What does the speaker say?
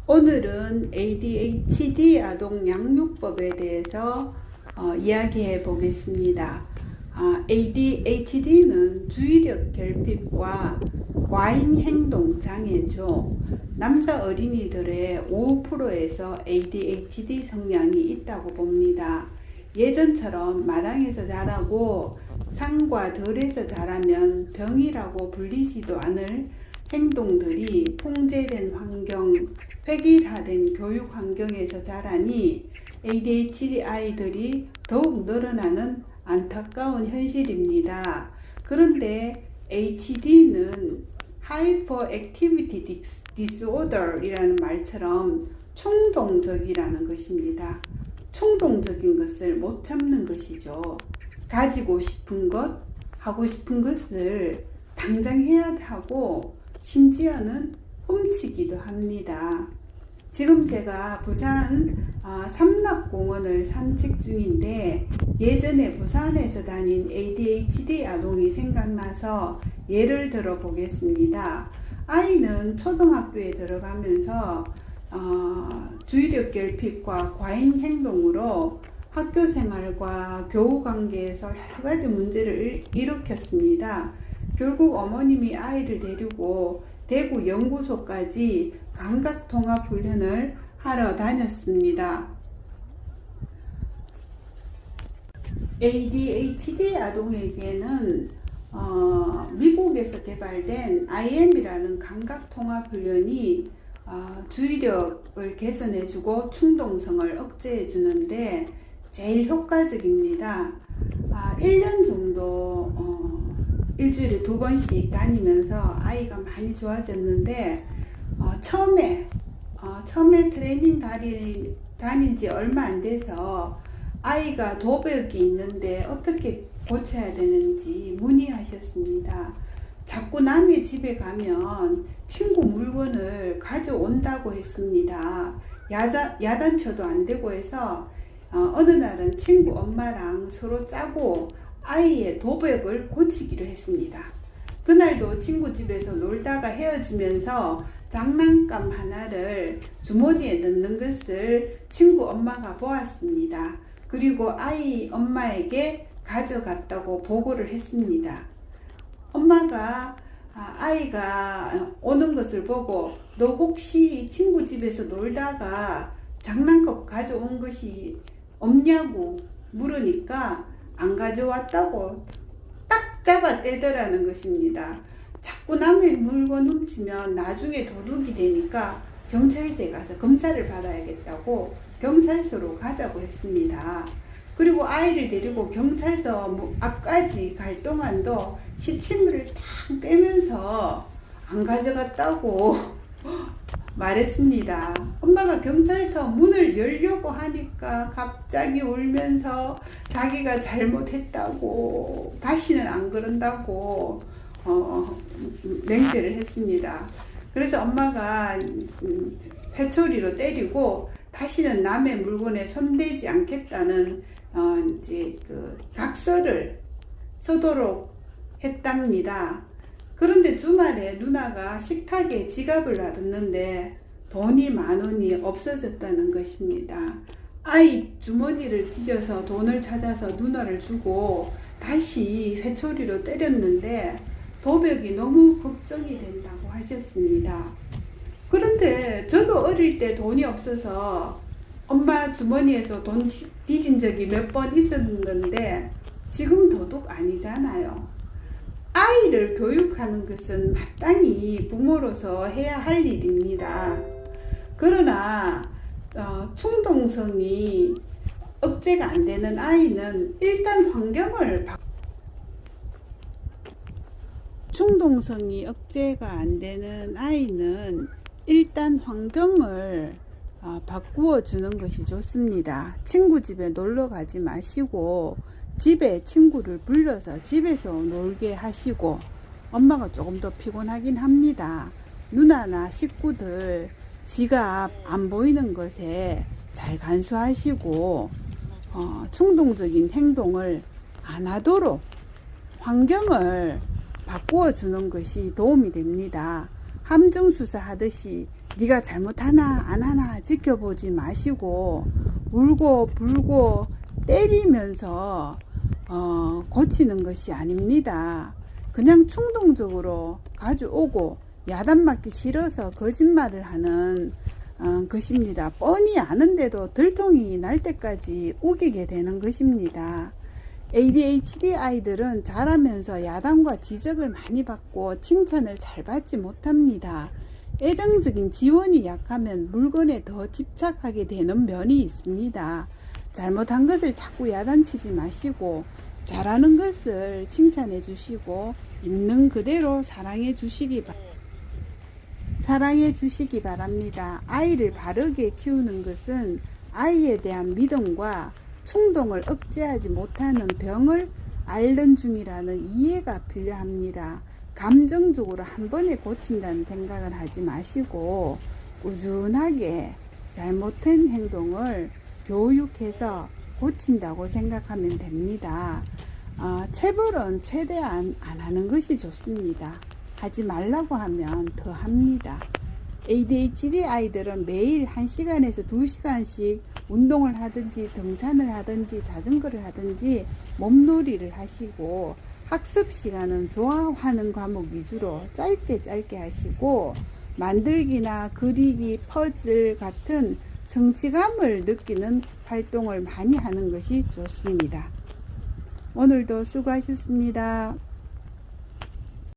오늘은 ADHD 아동 양육법에 대해서 이야기해 보겠습니다. ADHD는 주의력 결핍과 과잉 행동 장애죠. 남자 어린이들의 5%에서 ADHD 성향이 있다고 봅니다. 예전처럼 마당에서 자라고 산과 들에서 자라면 병이라고 불리지도 않을 행동들이 통제된 환경, 획일화된 교육 환경에서 자라니 ADHD 아이들이 더욱 늘어나는 안타까운 현실입니다. 그런데 HD는 Hyperactivity Disorder 이라는 말처럼 충동적이라는 것입니다. 충동적인 것을 못 참는 것이죠. 가지고 싶은 것, 하고 싶은 것을 당장 해야 하고 심지어는 훔치기도 합니다. 지금 제가 부산 삼락공원을 산책 중인데 예전에 부산에서 다닌 ADHD 아동이 생각나서 예를 들어 보겠습니다. 아이는 초등학교에 들어가면서 주의력 결핍과 과잉 행동으로 학교 생활과 교우 관계에서 여러 가지 문제를 일으켰습니다. 결국 어머님이 아이를 데리고 대구 연구소까지 감각통합훈련을 하러 다녔습니다. ADHD 아동에게는 미국에서 개발된 IM이라는 감각통합훈련이 주의력을 개선해주고 충동성을 억제해주는데 제일 효과적입니다. 1년 정도 일주일에 2번씩 다니면서 아이가 많이 좋아졌는데 처음에 트레이닝 다닌 지 얼마 안 돼서 아이가 도벽이 있는데 어떻게 고쳐야 되는지 문의하셨습니다. 자꾸 남의 집에 가면 친구 물건을 가져온다고 했습니다. 야단쳐도 안 되고 해서 어느 날은 친구 엄마랑 서로 짜고 아이의 도벽을 고치기로 했습니다. 그날도 친구 집에서 놀다가 헤어지면서 장난감 하나를 주머니에 넣는 것을 친구 엄마가 보았습니다. 그리고 아이 엄마에게 가져갔다고 보고를 했습니다. 엄마가 아이가 오는 것을 보고 너 혹시 친구 집에서 놀다가 장난감 가져온 것이 없냐고 물으니까 안 가져왔다고 딱 잡아 떼더라는 것입니다. 자꾸 남의 물건 훔치면 나중에 도둑이 되니까 경찰서에 가서 검사를 받아야겠다고 경찰서로 가자고 했습니다. 그리고 아이를 데리고 경찰서 앞까지 갈 동안도 시침을 탁 떼면서 안 가져갔다고 말했습니다. 엄마가 경찰서 문을 열려고 하니까 갑자기 울면서 자기가 잘못했다고 다시는 안 그런다고 맹세를 했습니다. 그래서 엄마가 회초리로 때리고 다시는 남의 물건에 손대지 않겠다는 이제 그 각서를 써도록 했답니다. 그런데 주말에 누나가 식탁에 지갑을 놔뒀는데 돈이 10,000원이 없어졌다는 것입니다. 아이 주머니를 뒤져서 돈을 찾아서 누나를 주고 다시 회초리로 때렸는데 도벽이 너무 걱정이 된다고 하셨습니다. 그런데 저도 어릴 때 돈이 없어서 엄마 주머니에서 돈 뒤진 적이 몇 번 있었는데 지금 도둑 아니잖아요. 아이를 교육하는 것은 마땅히 부모로서 해야 할 일입니다. 그러나 충동성이 억제가 안 되는 아이는 일단 충동성이 억제가 안 되는 아이는 일단 환경을 바꾸어 주는 것이 좋습니다. 친구 집에 놀러 가지 마시고 집에 친구를 불러서 집에서 놀게 하시고, 엄마가 조금 더 피곤하긴 합니다. 누나나 식구들 지갑 안 보이는 것에 잘 간수하시고 충동적인 행동을 안 하도록 환경을 바꾸어 주는 것이 도움이 됩니다. 함정 수사하듯이 네가 잘못하나 안 하나 지켜보지 마시고 울고 불고 때리면서 고치는 것이 아닙니다. 그냥 충동적으로 가져오고 야단맞기 싫어서 거짓말을 하는 것입니다. 뻔히 아는데도 들통이 날 때까지 우기게 되는 것입니다. ADHD 아이들은 자라면서 야단과 지적을 많이 받고 칭찬을 잘 받지 못합니다. 애정적인 지원이 약하면 물건에 더 집착하게 되는 면이 있습니다. 잘못한 것을 자꾸 야단치지 마시고 잘하는 것을 칭찬해 주시고 있는 그대로 사랑해 주시기 바랍니다. 아이를 바르게 키우는 것은 아이에 대한 믿음과 충동을 억제하지 못하는 병을 앓는 중이라는 이해가 필요합니다. 감정적으로 한 번에 고친다는 생각을 하지 마시고 꾸준하게 잘못된 행동을 교육해서 고친다고 생각하면 됩니다. 체벌은 최대한 안 하는 것이 좋습니다. 하지 말라고 하면 더 합니다. ADHD 아이들은 매일 1시간에서 2시간씩 운동을 하든지 등산을 하든지 자전거를 하든지 몸놀이를 하시고 학습 시간은 좋아하는 과목 위주로 짧게 하시고 만들기나 그리기, 퍼즐 같은 성취감을 느끼는 활동을 많이 하는 것이 좋습니다. 오늘도 수고하셨습니다.